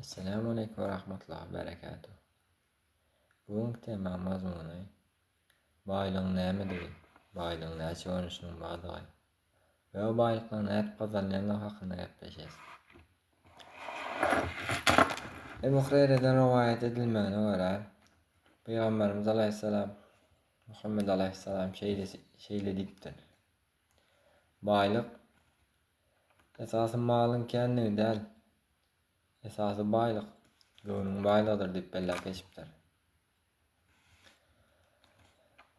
Assalamu alaikum wa rahmatullahi wa barakatuh. Bugünkü tema mazmunu baýlygyň nämedir? Baýlygyň näçe görnüşiniň bardygy we o baýlykdan näme gazanýanlar hakynda gapleşýäs. Ebu Hureyre'den rivayet edilmegine görä Peygamberimiz aleyhisselam Muhammed aleyhisselam şeýle diýipdir. Baýlyk esasy malyň kendigi däl. Esasy baýlyk göwnüň baýlygydyr diýip belläp geçipdir.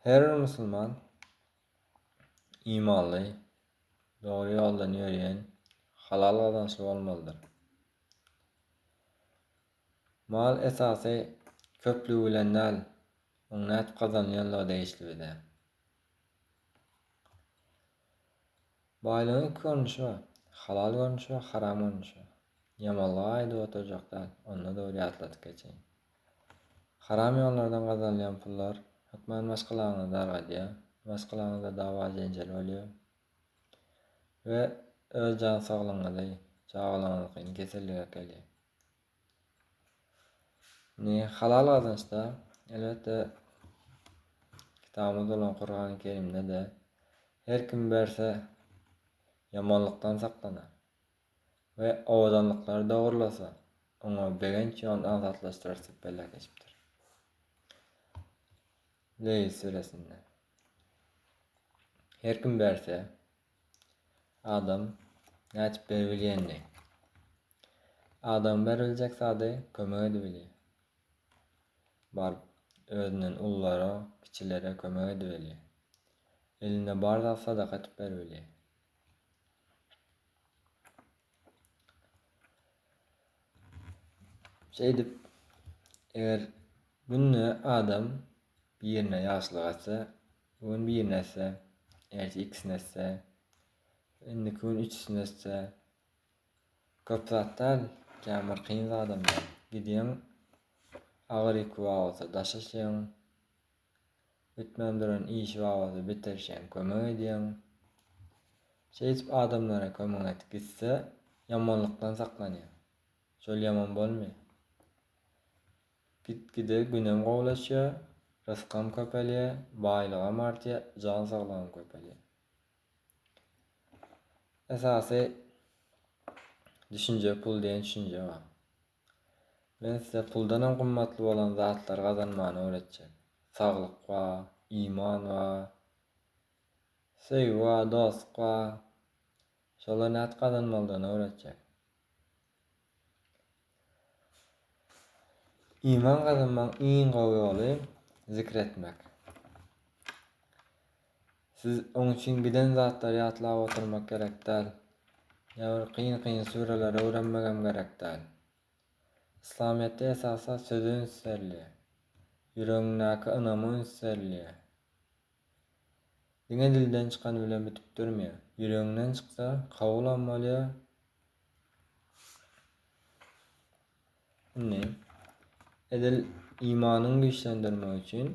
Her bir musulman imanly, dogry ýoldan ýürüýän, halal gazançly bolmalydyr. Mal esasy köplügi bilen däl, oň näçe gazanýanlygy değişli bide. Baýlygyň iki görnüşi bar. Halal görnüşi we haram görnüşi. Yamanlyga aýdyp oturjak däl, onda da bir ýatladyk geçeň. Haram ýollardan gazanýan pullar hökmen başgalaryny dargadýar, başgalaryny da dawa jenjel bolýar we öz jan saglygyny, jagalaryny kesellige kelýär. Halal gazançda elbetde kitabymyzda bolan Kur'an-ı Kerimde de her kim berse yamanlykdan saklanar we owadanlyklar dogurlasa oňa begenç ýol azatlaşdyrar diýip belläp geçipdir. Leyl suresinde. Her kim berse adam näçe berbilýändi. Adam beriljek sady kömek edip bilýär. Bar özünden ullara, kiçilere kömek edip bilýär. Elinde barda sadaka etip berbilýär. Şeýdip eger günne adam birine ýaşlyk etse, bugün birine etse, erti ikisine etse, indi gün üçüsine etse, köp zatlar kämir kyn adamlar. Gidýän agyr ýükü bolsa daşaşýan, bitmän duran işi bolsa bitirşän, kömek edýän. Şeýdip adamlara kömek edip gitse, yamanlykdan saklanýar. Şol yaman bolmaýar. Gitgide günem gowlaşýar, rızkam köpelýär, baýlygam artýar, jan saglygam köpelýär. Esasy düşünje pul diýen düşünje bar. Men size puldan gymmatly bolan zatlar gazanmany öwretjek. Saglyk bar, iman bar, sevgi bar, dostluk bar. Şolary näçe gazanmalydygyny öwretjek. İman kazanmaň iň gowy ýoly zikretmek. Siz oň üçin giden zatlary ýatlap oturmak gerek däl. Ýa-da kyn sureler öwrenmegem gerek däl. İslamiyetde esasa sözün serli, yüreğindäki ynamyň serli. Diňe dilden çykan bilen bitip durmaýar. Yüreğinden çyksa kabullanmaly. Edil imanyny güýçlendirmek üçin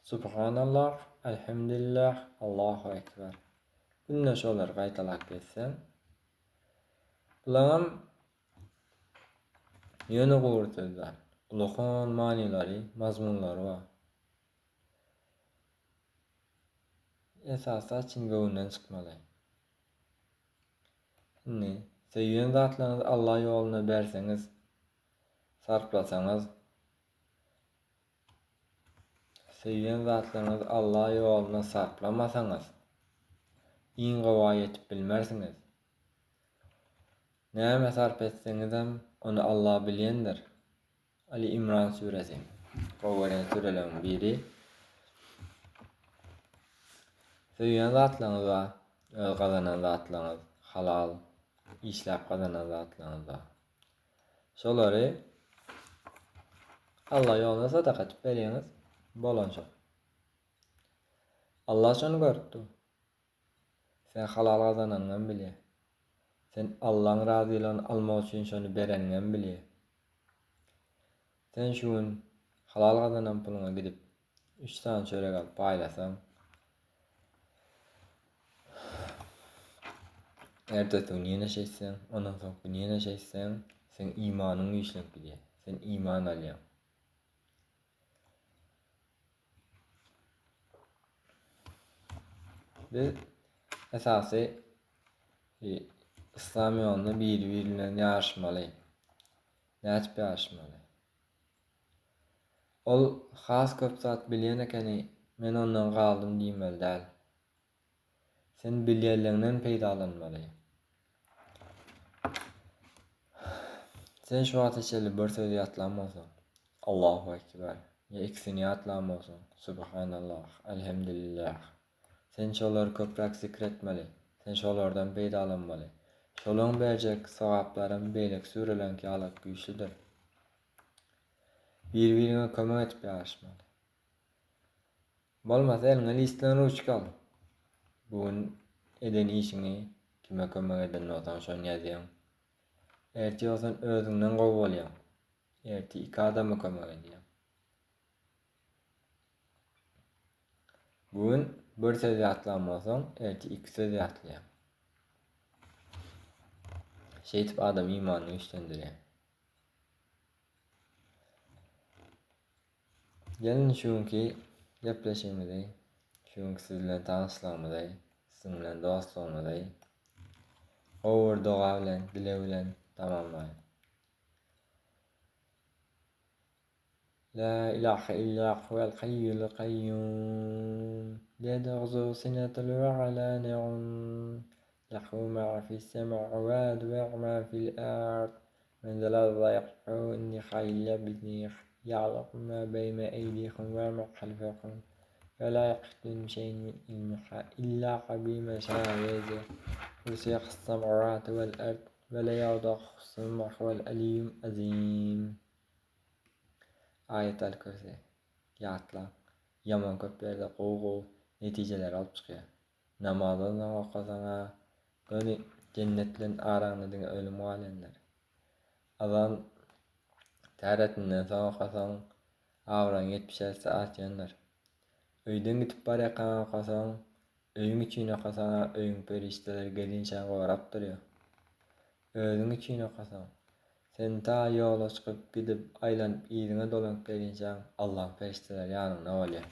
subhanallah, elhamdülillah, Allahu ekber. Günne şolar gaýtalap geçsen, bulam ýöne gowurtdylar. Ulughan manylary, mazmunlary bar. Esasa çyn göwünden çykmaly. Seýýän zatlaryňyzy Allah ýoluna berseňiz, sarplasaňyz, seýýän zatlaryňyzy Allah ýoluna sarplamasaňyz, iň gowy ýetip bilmersiňiz. Näme sarp etseňizem onu Allah bilýändir. Ali İmran suresi. Gowy surelerin biri. Seýýän zatlaryňyz bar, öz gazanan zatlaryňyz, halal işläp gazanan zatlaryňyz bar. Şolary Allah ýoluna sadaka etip berýäňiz bolança. Allah şonu gördi. Sen halal gazananyňy bilýär. Sen Allah'ın razılygyny almak üçin şonu bereniňi bilýär. Sen şu gün halal gazanan puluňa gidip 3 tane çörek alyp paýlasaň, ertesi gün ýene şeýsen, ondan soňky gün ýene şeýsen, Sen imanın güçlük diye. Sen iman alyan. Biz esasy İslam ýolunda biri bilen ýaşmaly. Näçe ýaşmaly. Ol has köp zat bilýän ekeni men ondan galdym diýmeli däl. Sen bilýärliginden peýdalanmaly. Sen şu wagt içeli bir söz ýatlanmasaň, Allahu ekber, ýa ikisini ýatlanmasaň, subhanallah, elhamdülillah. Sen şolary köpräk zikretmeli. Sen şolardan peýdalanmaly. Şolaň berjek sowaplarym beýlek sürelenki alyp güýçlidir. Bir-birine kömek etip ýaşmaly. Bolmasa eliňe listlen ruçka al. Bugün eden işini kime kömek eden olsan şonu ýazýan. Erti olsan özüňden gowy bolýan. Erti iki adama kömek edýän. Bugün bir söz ýatlanmasaň, erti iki söz ýatlýan. Şeýtip adam imanyny güçlendirýär. Gelin şuňky gepleşigimizi, şuňky siz bilen tanyşlygymyzy, siz bilen dostlygymyzy owur doga bilen, dile bilen tamamlaýyn. La ilahe illa huvel hayyul qayyum. La ta'khudhuhu sinatun wa la nawm. Lahu ma fis samawati wa ma fil ard. Man dhal ladhi yaqulu inni khayyul bidnih. يعلم ما بين أيديهم وما خلفهم ولا يحيطون بشيء من علمه إلا بما شاء وسع السماوات والأرض ولا يؤوده حفظهما وهو العلي العظيم. Ayet-el Kürsi ýatla ýaman köplerde gowy netijeler alyp çykýar. Namazdan okasaňa göni jennetlen araňyň ölüm galenler. Adam täretinde soňasaň awran 70 saat ýanlar. Öýden gitip barýakan okasaň, öýüň içine okasaň, öýüň perişteler gelinçe gorap durýar. Özüň içine okasaň, sen ta ýola çykyp gidip aýlanyp ýygyna dolanyp gelinçe Allah perişteler ýanyňda bolýar.